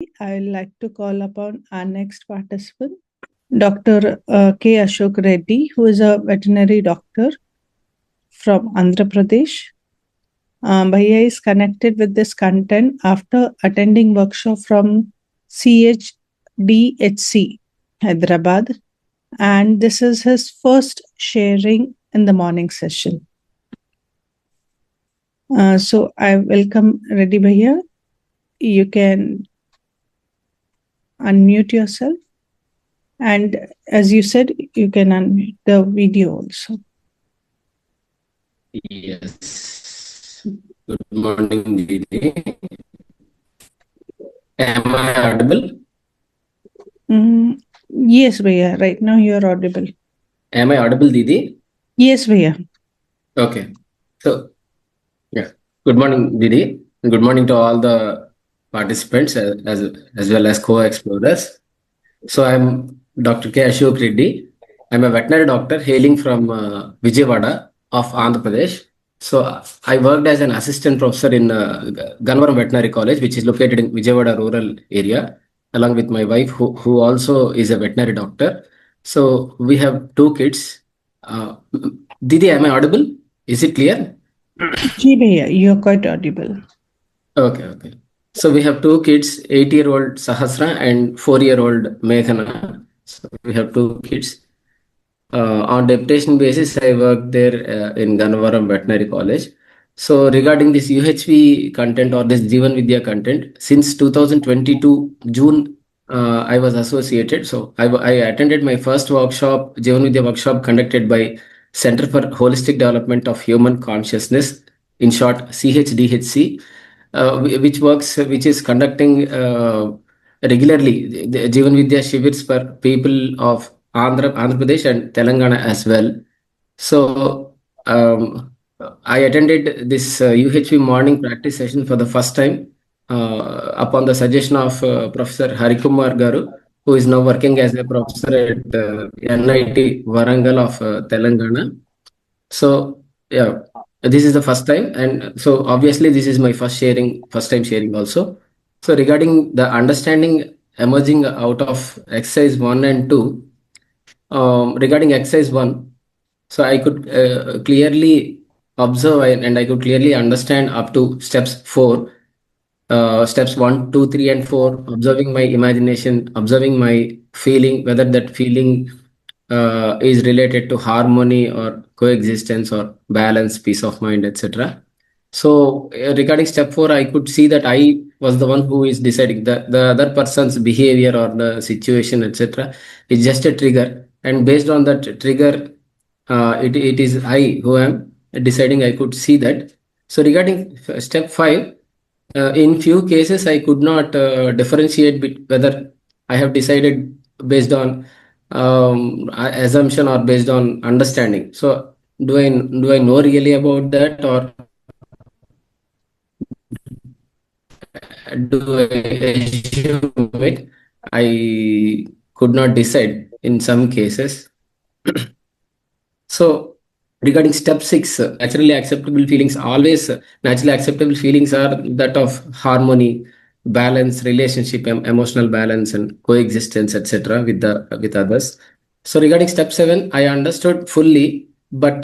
I would like to call upon our next participant, Dr. K. Ashok Reddy, who is a veterinary doctor from Andhra Pradesh. Bhaiya is connected with this content after attending workshop from CHDHC, Hyderabad, and this is his first sharing in the morning session. So I welcome Reddy Bhaiya. You can unmute yourself. And as you said, you can unmute the video also. Yes. Good morning, Didi. Am I audible? Yes, Bhaiya. Right now you are audible. Am I audible, Didi? Yes, Bhaiya. Okay. So, yeah. Good morning, Didi. Good morning to all the participants as well as co-explorers. So, I'm Dr. K. Ashok Reddy. I'm a veterinary doctor hailing from Vijayawada of Andhra Pradesh. So, I worked as an assistant professor in Gannavaram Veterinary College, which is located in Vijayawada rural area, along with my wife, who also is a veterinary doctor. So, we have two kids. Didi, am I audible? Is it clear? Ji, Bhaiya, you are quite audible. Okay. So we have two kids, 8-year-old Sahasra and 4-year-old Meghana. So we have two kids. On deputation basis, I worked there in Gannavaram Veterinary College. So regarding this UHV content or this Jivan Vidya content, since 2022 June, I was associated. So I attended my first workshop, Jivan Vidya workshop conducted by Center for Holistic Development of Human Consciousness, in short CHDHC, which is conducting regularly the Jivan Vidya Shivers for people of Andhra Pradesh and Telangana as well. So I attended this UHV morning practice session for the first time upon the suggestion of Professor Harikumar Garu, who is now working as a professor at NIT Warangal of Telangana. So yeah, this is the first time, and so obviously this is my first time sharing also. So regarding the understanding emerging out of exercise 1 and 2, regarding exercise 1, so I could clearly observe and I could clearly understand up to steps 4, steps 1, 2, 3, and 4, observing my imagination, observing my feeling, whether that feeling is related to harmony or coexistence or balance, peace of mind, etc. So regarding step 4, I could see that I was the one who is deciding. The other person's behavior or the situation, etc., is just a trigger, and based on that trigger, it is I who am deciding. I could see that. So regarding step 5, in few cases, I could not differentiate whether I have decided based on assumption or based on understanding. So do I know really about that, or do I assume it? I could not decide in some cases. So regarding step 6, naturally acceptable feelings, always naturally acceptable feelings are that of harmony, balance, relationship, emotional balance, and coexistence, etc., with others. So regarding step 7, I understood fully, but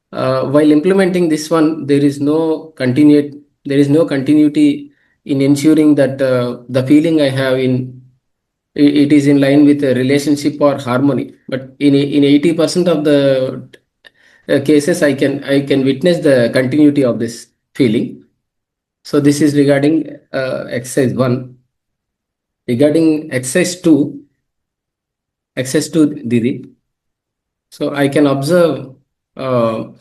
while implementing this one, there is no continuity in ensuring that the feeling I have it is in line with a relationship or harmony. But in 80% of the cases, I can witness the continuity of this feeling. So this is regarding exercise 1. Regarding exercise 2, Didi. So I can observe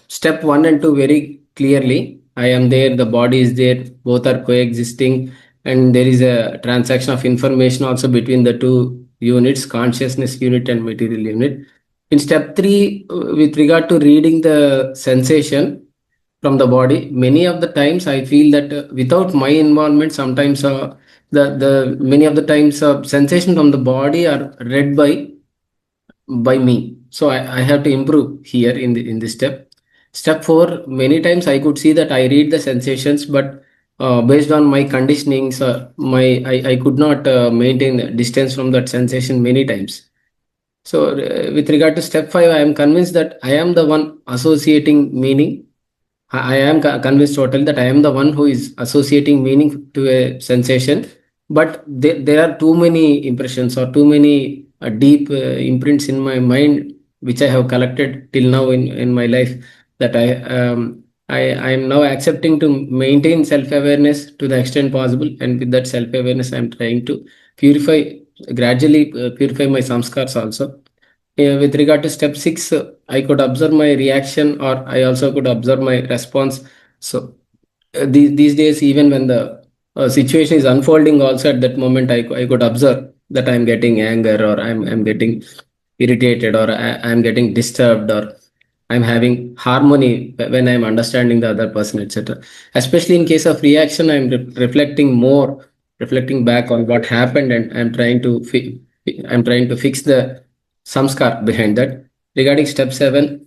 step 1 and 2 very clearly. I am there, the body is there, both are coexisting, and there is a transaction of information also between the two units, consciousness unit and material unit. In step 3, with regard to reading the sensation from the body, many of the times I feel that without my involvement, sometimes the many of the times sensation from the body are read by me. So I have to improve here in this step. Step 4, many times I could see that I read the sensations, but based on my conditionings, I could not maintain distance from that sensation many times. So, with regard to step five, I am convinced that I am the one associating meaning. I am convinced totally that I am the one who is associating meaning to a sensation. But there are too many impressions or too many deep imprints in my mind which I have collected till now in my life, that I am now accepting to maintain self awareness to the extent possible, and with that self awareness, I am trying to purify gradually purify my samskars also. With regard to step six, I could observe my reaction, or I also could observe my response. So these days, even when the situation is unfolding, also at that moment, I could observe that I'm getting anger, or I'm getting irritated, or I'm getting disturbed, or I'm having harmony when I'm understanding the other person, etc. Especially in case of reaction, I'm reflecting more, reflecting back on what happened, and I'm trying to fix the samskar behind that. Regarding step seven,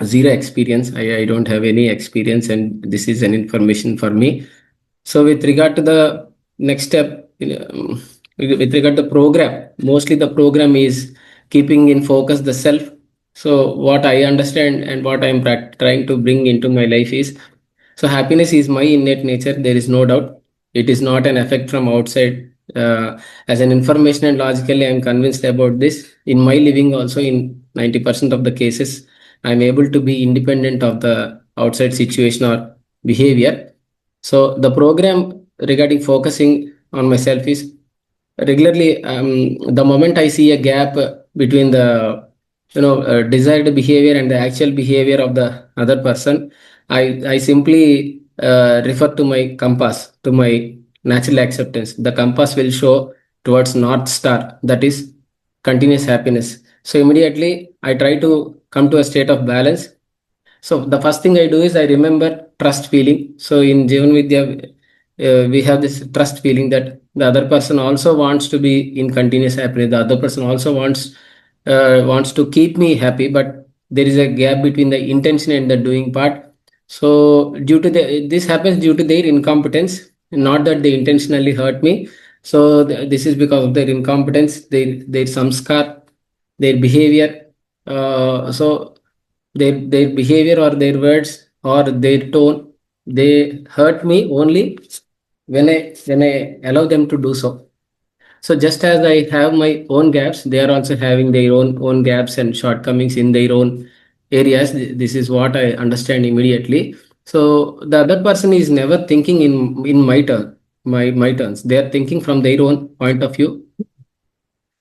zero experience. I don't have any experience, and this is an information for me. So with regard to the next step, with regard to the program, mostly the program is keeping in focus the self. So what I understand and what I'm trying to bring into my life is, so happiness is my innate nature. There is no doubt. It is not an effect from outside. As an information and logically, I'm convinced about this. In my living, also in 90% of the cases, I'm able to be independent of the outside situation or behavior. So the program regarding focusing on myself is regularly, the moment I see a gap between the desired behavior and the actual behavior of the other person, I simply refer to my compass, to my natural acceptance. The compass will show towards North Star, that is continuous happiness. So immediately I try to come to a state of balance. So the first thing I do is I remember trust feeling. So in Jivan Vidya, we have this trust feeling that the other person also wants to be in continuous happiness. The other person also wants to keep me happy, but there is a gap between the intention and the doing part. So this happens due to their incompetence, not that they intentionally hurt me. So this is because of their incompetence, their samskar, their behavior. So their behavior or their words or their tone, they hurt me only when I allow them to do so. So just as I have my own gaps, they are also having their own gaps and shortcomings in their own areas. This is what I understand immediately. So the other person is never thinking in my turn, my turns. They are thinking from their own point of view.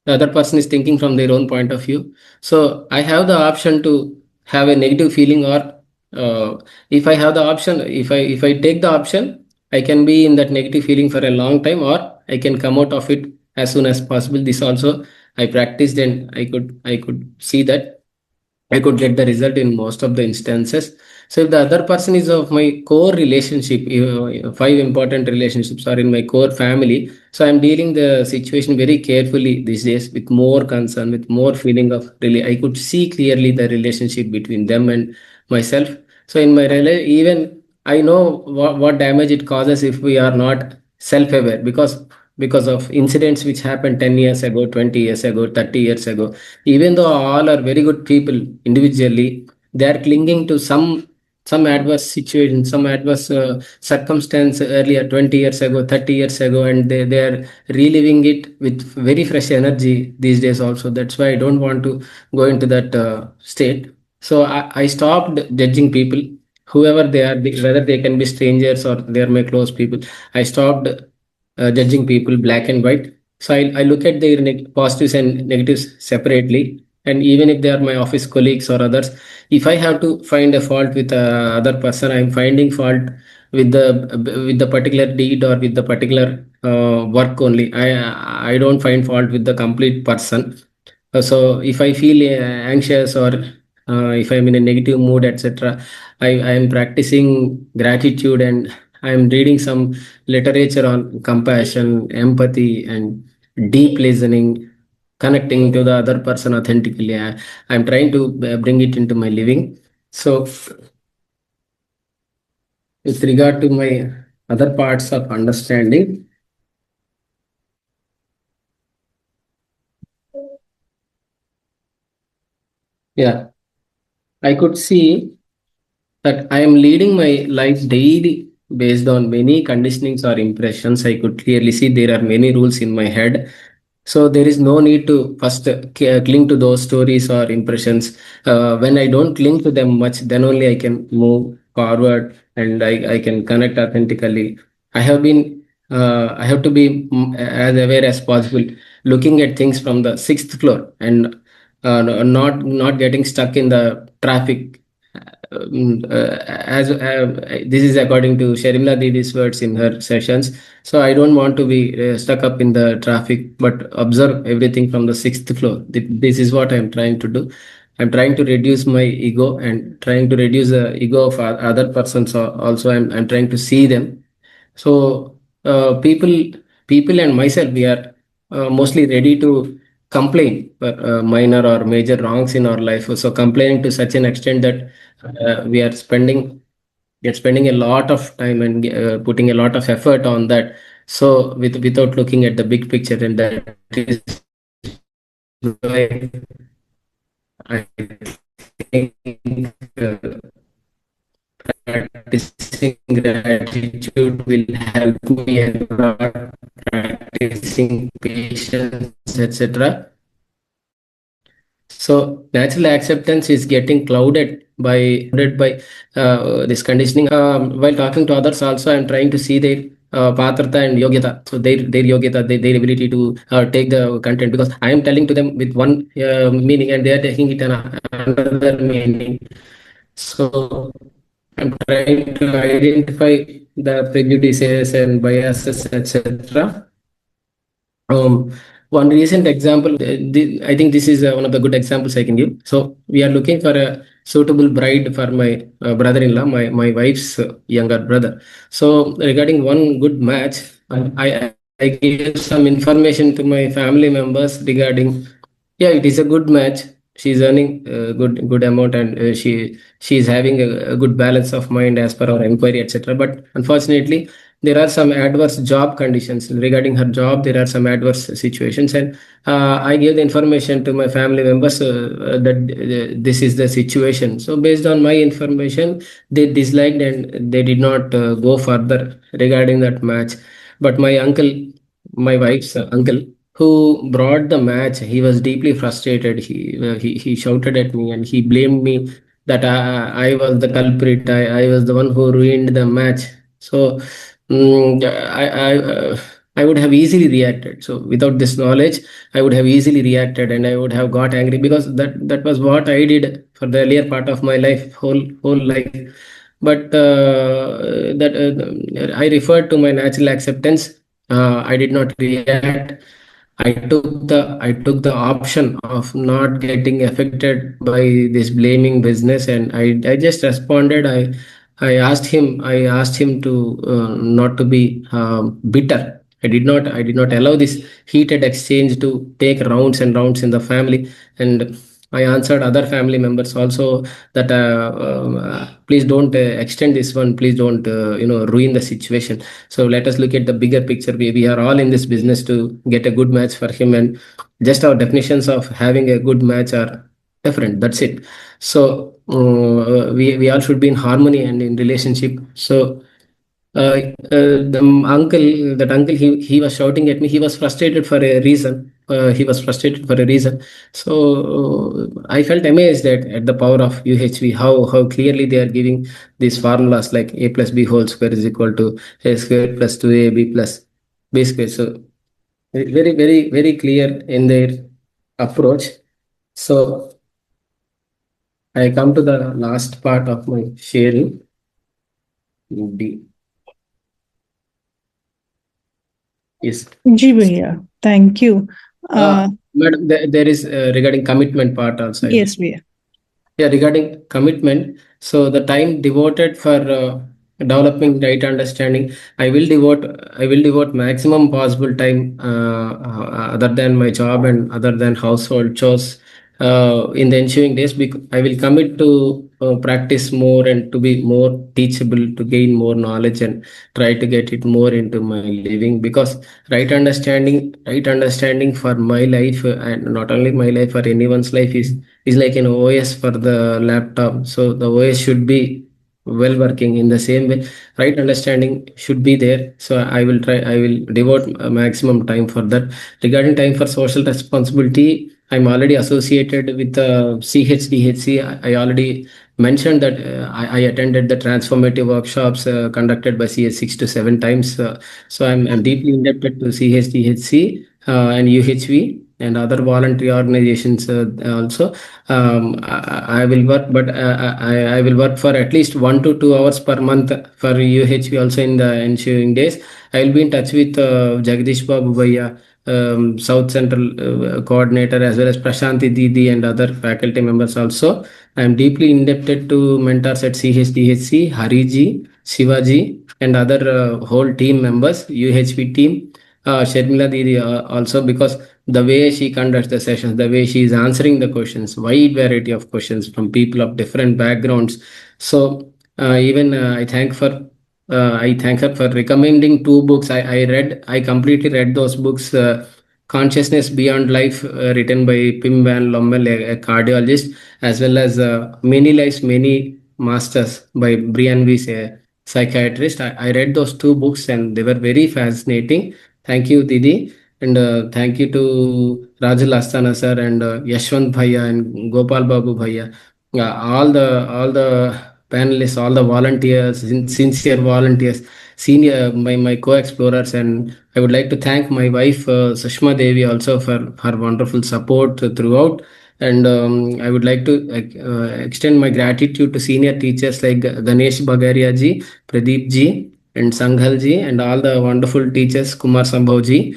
The other person is thinking from their own point of view. So I have the option to have a negative feeling, or if I have the option, if I take the option, I can be in that negative feeling for a long time, or I can come out of it as soon as possible. This also I practiced, and I could see that I could get the result in most of the instances. So if the other person is of my core relationship, five important relationships are in my core family. So I'm dealing the situation very carefully these days, with more concern, with more feeling of really. I could see clearly the relationship between them and myself. So in my even I know what damage it causes if we are not self-aware, because of incidents which happened 10 years ago, 20 years ago, 30 years ago. Even though all are very good people individually, they are clinging to some adverse situation, some adverse circumstance earlier, 20 years ago, 30 years ago, and they are reliving it with very fresh energy these days also. That's why I don't want to go into that state. So I stopped judging people, whoever they are, whether they can be strangers or they are my close people. I stopped judging people black and white. So I look at their positives and negatives separately. And even if they are my office colleagues or others, if I have to find a fault with other person, I'm finding fault with the particular deed or with the particular work only. I don't find fault with the complete person. So if I feel anxious, or if I'm in a negative mood, etc., I am practicing gratitude, and I am reading some literature on compassion, empathy, and deep listening, connecting to the other person authentically. I'm trying to bring it into my living. So with regard to my other parts of understanding. Yeah, I could see that I am leading my life daily based on many conditionings or impressions. I could clearly see there are many rules in my head. So there is no need to first cling to those stories or impressions. When I don't cling to them much, then only I can move forward and I can connect authentically. I have to be as aware as possible, looking at things from the sixth floor and not getting stuck in the traffic. As this is according to Sharimla Didi's words in her sessions. So I don't want to be stuck up in the traffic, but observe everything from the sixth floor. This is what I'm trying to do. I'm trying to reduce my ego and trying to reduce the ego of other persons. Also, I'm trying to see them. So people and myself, we are mostly ready to complain for minor or major wrongs in our life. So complaining to such an extent that we are spending a lot of time and putting a lot of effort on that. So without looking at the big picture, and that is why I think practicing gratitude will help me a lot, practicing patience, etc. So natural acceptance is getting clouded by this conditioning. While talking to others, also I'm trying to see their patrata and yogyata. So their yogyata, their ability to take the content, because I am telling to them with one meaning and they are taking it in another meaning. So I'm trying to identify the prejudices and biases, etc. Um, One recent example, I think this is one of the good examples I can give. So we are looking for a suitable bride for my brother-in-law, my wife's younger brother. So regarding one good match, I gave some information to my family members regarding, yeah, it is a good match. She's earning a good amount, and she's having a good balance of mind as per our inquiry, etc. But unfortunately, there are some adverse job conditions regarding her job. There are some adverse situations, and I gave the information to my family members that this is the situation. So based on my information, they disliked and they did not go further regarding that match. But my uncle, my wife's uncle, who brought the match, he was deeply frustrated. He shouted at me and he blamed me that I was the culprit. I was the one who ruined the match. So I would have easily reacted. So without this knowledge, I would have easily reacted and I would have got angry, because that was what I did for the earlier part of my life, whole life. But that I referred to my natural acceptance. I did not react. I took the option of not getting affected by this blaming business, and I just responded. I asked him to not to be bitter. I did not allow this heated exchange to take rounds and rounds in the family. And I answered other family members also that please don't extend this one. Please don't ruin the situation. So let us look at the bigger picture. We are all in this business to get a good match for him, and just our definitions of having a good match are different. That's it. So we all should be in harmony and in relationship. So that uncle, he was shouting at me. He was frustrated for a reason. So I felt amazed at the power of UHV, how clearly they are giving these formulas like a plus b whole square is equal to a square plus 2ab plus b square. So very, very, very clear in their approach. So I come to the last part of my sharing. The Yes. जी भैया, thank you. Madam, there is regarding commitment part also. Yes भैया. Yeah, regarding commitment. So the time devoted for developing right understanding, I will devote maximum possible time other than my job and other than household chores in the ensuing days. I will commit to practice more and to be more teachable, to gain more knowledge and try to get it more into my living. Because right understanding for my life, and not only my life, for anyone's life, is like an OS for the laptop. So the OS should be well working. In the same way, right understanding should be there. So I will devote a maximum time for that. Regarding time for social responsibility, I'm already associated with CHDHC. I already mentioned that I attended the transformative workshops conducted by CS 6 to 7 times. So I'm deeply indebted to CHDHC and UHV and other voluntary organizations also. I will work, but I will work for at least 1 to 2 hours per month for UHV also in the ensuing days. I will be in touch with Jagdish Babu Bhaiya, South Central coordinator, as well as Prashanti Didi and other faculty members also. I am deeply indebted to mentors at CHDHC, Hariji, Shivaji, and other whole team members, UHV team, Sharmila Didi also, because the way she conducts the sessions, the way she is answering the questions, wide variety of questions from people of different backgrounds. So even I thank her for recommending 2 books. I completely read those books. Consciousness Beyond Life, written by Pim Van Lommel, a cardiologist, as well as Many Lives, Many Masters by Brian Weiss, a psychiatrist. I read those 2 books and they were very fascinating. Thank you, Didi. And thank you to Rajul Astana sir and Yashwant Bhaiya and Gopal Babu Bhaiya. All the panelists, all the volunteers, sincere volunteers, senior my co-explorers, and I would like to thank my wife Sushma Devi also for her wonderful support throughout. And I would like to extend my gratitude to senior teachers like Ganesh Bagaria ji, Pradeep ji, and Sanghal ji, and all the wonderful teachers, Kumar Sambhav ji,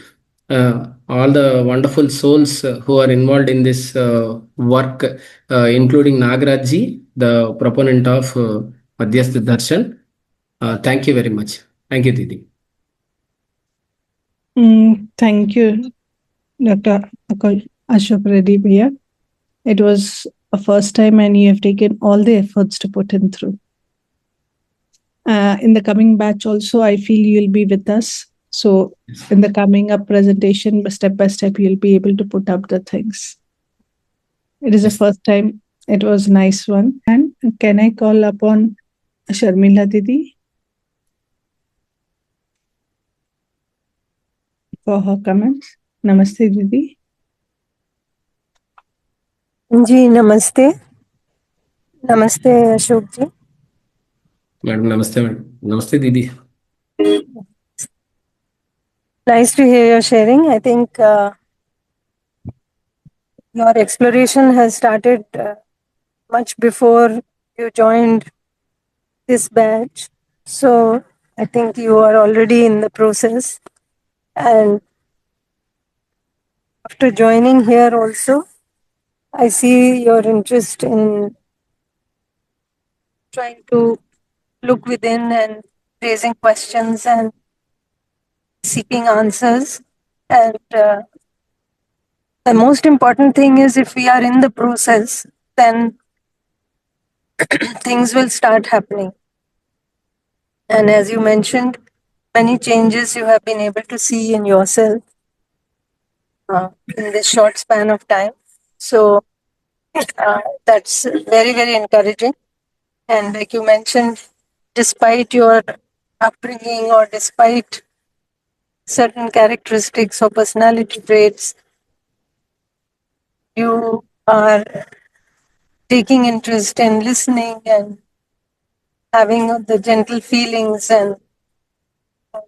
all the wonderful souls who are involved in this work, including Nagaraj ji, the proponent of Madhyastha Darshan. Thank you very much. Thank you, Didi. Thank you, Dr. Ashok Reddy Bhaiya. It was a first time, and you have taken all the efforts to put in through. In the coming batch, also, I feel you'll be with us. So, in the coming up presentation, step by step, you'll be able to put up the things. It is the first time. It was a nice one. And can I call upon Sharmila Didi for her comments? Namaste, Didi. जी नमस्ते नमस्ते अशोक जी Madam, namaste, madam. Namaste, Didi. nice to hear your sharing. I think your exploration has started much before you joined this batch, so I think you are already in the process, and after joining here also I see your interest in trying to look within and raising questions and seeking answers. And the most important thing is, if we are in the process, then things will start happening. And as you mentioned, many changes you have been able to see in yourself in this short span of time. So that's very, very encouraging. And like you mentioned, despite your upbringing or despite certain characteristics or personality traits, you are taking interest in listening and having the gentle feelings and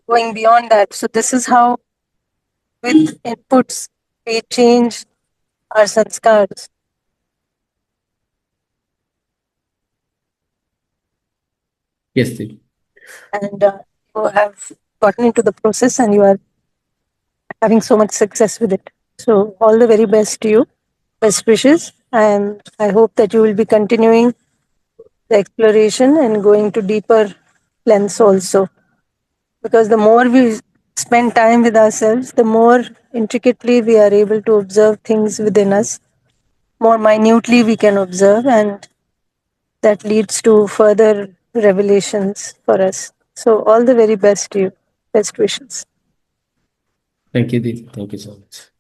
going beyond that. So this is how, with inputs, we change our sanskars. Yes, Didi. And you have gotten into the process and you are having so much success with it. So all the very best to you. Best wishes. And I hope that you will be continuing the exploration and going to deeper lengths also. Because the more we spend time with ourselves, the more intricately we are able to observe things within us, more minutely we can observe, and that leads to further revelations for us. So, all the very best to you. Best wishes. Thank you, Didi. Thank you so much.